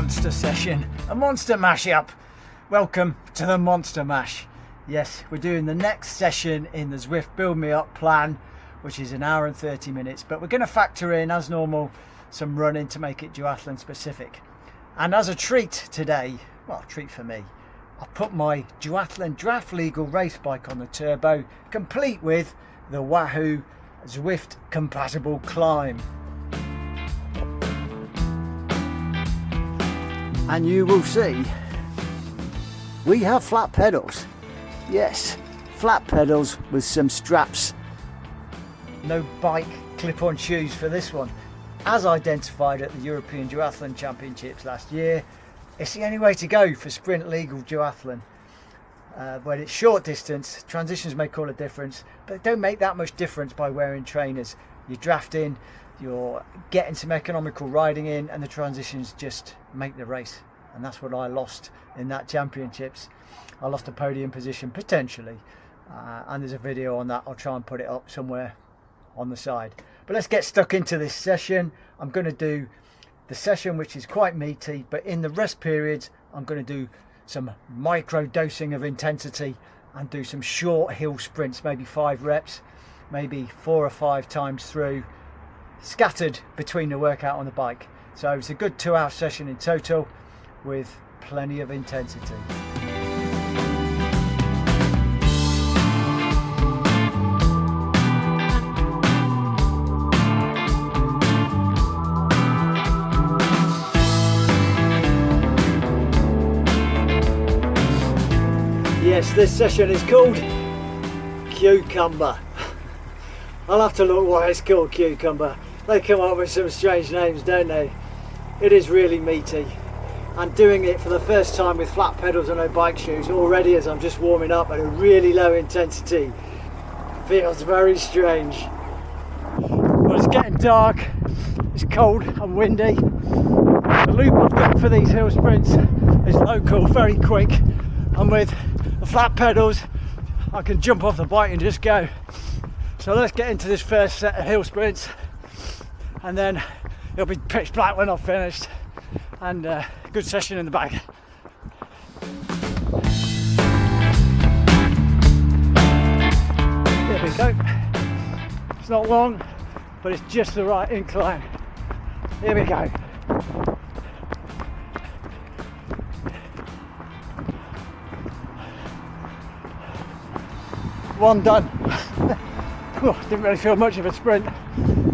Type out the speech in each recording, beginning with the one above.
monster session, a monster mashup. Welcome to the Monster Mash. Yes, we're doing the next session in the Zwift Build Me Up plan, which is an hour and 30 minutes, but we're going to factor in, as normal, some running to make it duathlon specific. And as a treat today, well, a treat for me, I've put my Duathlon Draft Legal race bike on the turbo, complete with the Wahoo Zwift compatible climb. And you will see we have flat pedals. Yes, flat pedals with some straps. No bike clip-on shoes for this one. As identified at the European Duathlon Championships last year, it's the only way to go for sprint legal duathlon. When it's short distance, transitions may call a difference, but don't make that much difference by wearing trainers. You're drafting, you're getting some economical riding in, and the transitions just make the race. And that's what I lost in that championships. I lost a podium position potentially, and there's a video on that. I'll try and put it up somewhere on the side. But let's get stuck into this session. I'm going to do the session which is quite meaty, but in the rest periods I'm going to do some micro dosing of intensity and do some short hill sprints, maybe 5 reps, maybe 4 or 5 times through, scattered between the workout on the bike. So it's a good 2-hour session in total with plenty of intensity. Yes, this session is called Cucumber. I'll have to look why it's called Cucumber. They come up with some strange names, don't they? It is really meaty. And doing it for the first time with flat pedals and no bike shoes already, as I'm just warming up at a really low intensity, feels very strange. Well, it's getting dark, it's cold and windy. The loop I've got for these hill sprints is local, very quick, and with the flat pedals I can jump off the bike and just go. So let's get into this first set of hill sprints, and then it'll be pitch black when I've finished, and good session in the bag. Here we go. It's not long, but it's just the right incline. Here we go. One done. Didn't really feel much of a sprint.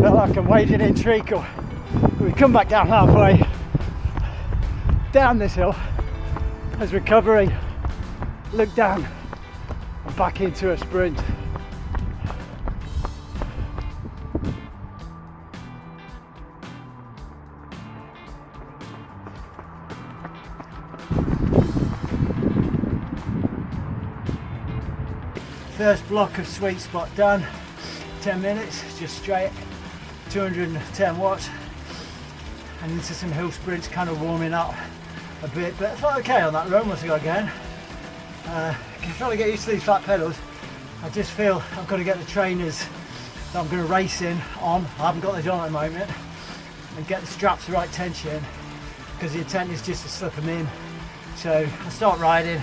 Felt like I'm wading in treacle. We come back down halfway, down this hill as recovery, look down and back into a sprint. First block of sweet spot done, 10 minutes, just straight, 210 watts, and into some hill sprints, kind of warming up a bit, but it's not okay on that run once I got going. Trying to get used to these flat pedals. I just feel I've got to get the trainers that I'm going to race in on, I haven't got those on at the moment, and get the straps the right tension, because the intent is just to slip them in. So I'll start riding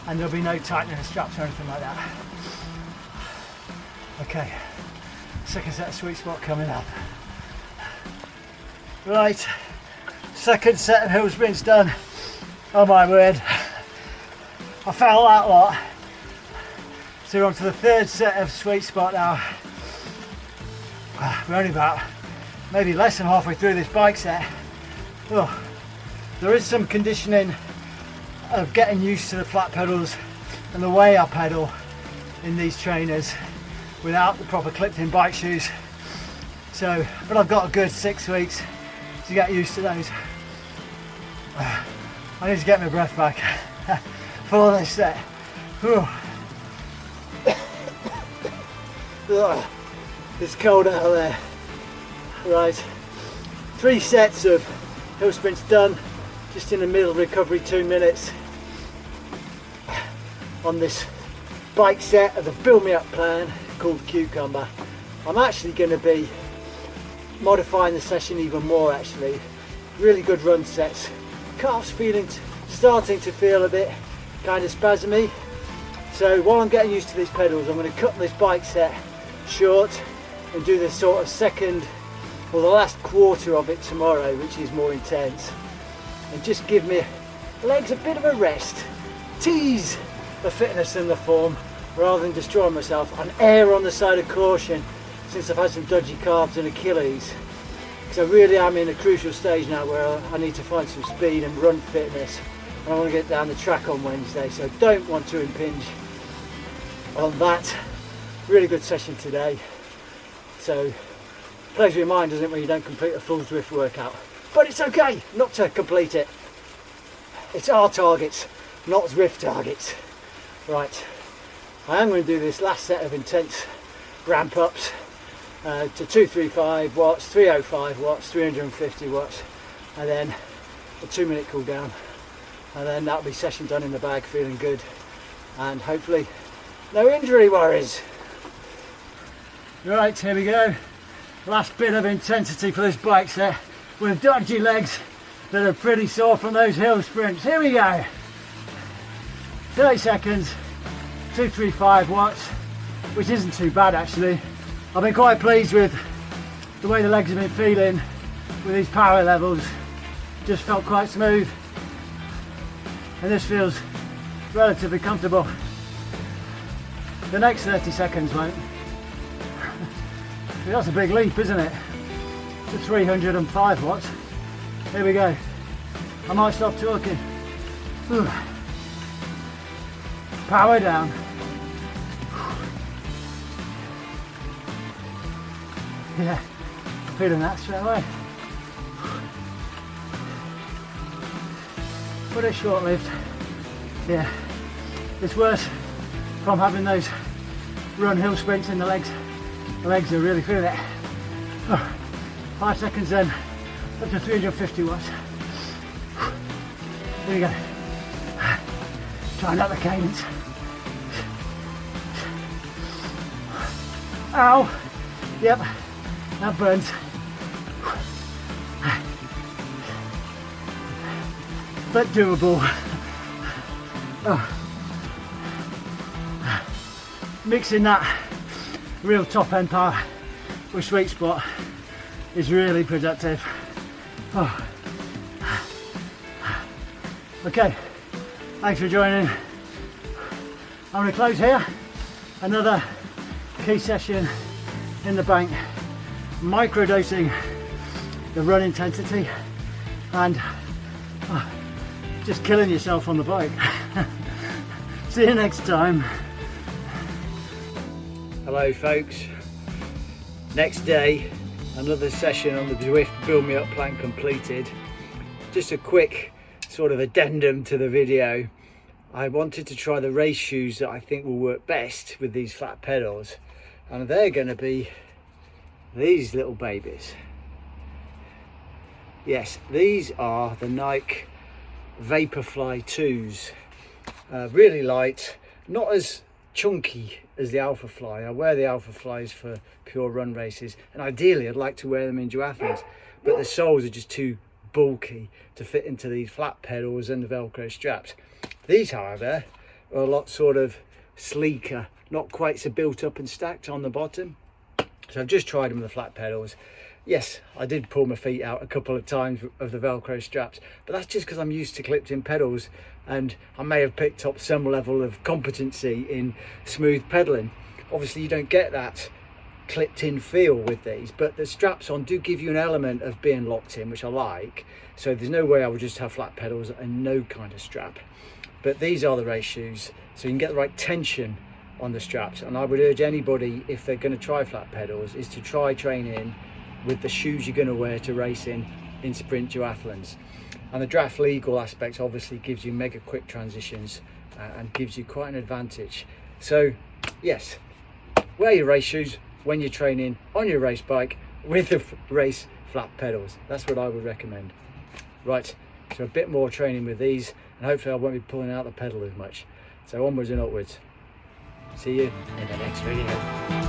and there'll be no tightening the straps or anything like that. Okay, second set of sweet spot coming up. Right, second set of hill sprints done. Oh my word, I felt that lot. So we're on to the third set of sweet spot now. We're only about maybe less than halfway through this bike set. Oh, there is some conditioning of getting used to the flat pedals and the way I pedal in these trainers without the proper clipped-in bike shoes. So, but I've got a good 6 weeks to get used to those. I need to get my breath back for this set. It's cold out there. Right, 3 sets of hill sprints done, just in the middle recovery, 2 minutes on this bike set of the Build Me Up plan called Cucumber. I'm actually going to be modifying the session even more actually. Really good run sets calf's starting to feel a bit kind of spasmy. So while I'm getting used to these pedals, I'm going to cut this bike set short and do this sort of second or the last quarter of it tomorrow, which is more intense, and just give me legs a bit of a rest, tease the fitness and the form rather than destroy myself, and err on the side of caution since I've had some dodgy calves and Achilles, because I really am in a crucial stage now where I need to find some speed and run fitness, and I want to get down the track on Wednesday, so I don't want to impinge on that. Really good session today, so plays with your mind, doesn't it, when you don't complete a full Zwift workout, but it's okay not to complete it. It's our targets, not Zwift targets. Right, I am going to do this last set of intense ramp ups to 235 watts, 305 watts, 350 watts, and then a 2-minute cool down, and then that'll be session done in the bag, feeling good, and hopefully no injury worries. Right, here we go. Last bit of intensity for this bike set with dodgy legs that are pretty sore from those hill sprints. Here we go. 30 seconds, 235 watts, which isn't too bad actually. I've been quite pleased with the way the legs have been feeling with these power levels. Just felt quite smooth, and this feels relatively comfortable. The next 30 seconds won't. That's a big leap, isn't it? To 305 watts. Here we go. I might stop talking. Whew. Power down. Yeah, feeling that straight away. But it's short-lived. Yeah, it's worse from having those run hill sprints in the legs. The legs are really feeling it. 5 seconds then, up to 350 watts. Here we go. Trying out the cadence. Ow! Yep, that burns. But doable. Oh. Mixing that real top end power with sweet spot is really productive. Oh. Okay, thanks for joining. I'm going to close here. Another key session in the bank, microdosing the run intensity and just killing yourself on the bike. See you next time. Hello folks, next day, another session on the Zwift Build Me Up plan completed. Just a quick sort of addendum to the video. I wanted to try the race shoes that I think will work best with these flat pedals, and they're going to be these little babies. Yes, these are the Nike Vaporfly 2s. Really light, not as chunky as the Alpha Fly. I wear the Alpha Flies for pure run races, and ideally I'd like to wear them in duathlons, but the soles are just too bulky to fit into these flat pedals and the Velcro straps. These, however, are a lot sort of sleeker, not quite so built up and stacked on the bottom. So I've just tried them with the flat pedals. Yes, I did pull my feet out a couple of times of the Velcro straps, but that's just because I'm used to clipped in pedals, and I may have picked up some level of competency in smooth pedaling. Obviously you don't get that clipped in feel with these, but the straps on do give you an element of being locked in, which I like. So there's no way I would just have flat pedals and no kind of strap. But these are the race shoes, so you can get the right tension on the straps, and I would urge anybody, if they're going to try flat pedals, is to try training with the shoes you're going to wear to race in sprint duathlons. And the draft legal aspect obviously gives you mega quick transitions and gives you quite an advantage. So yes, wear your race shoes when you're training on your race bike with the race flat pedals. That's what I would recommend. Right, so a bit more training with these, and hopefully I won't be pulling out the pedal as much. So onwards and upwards. See you in the next video.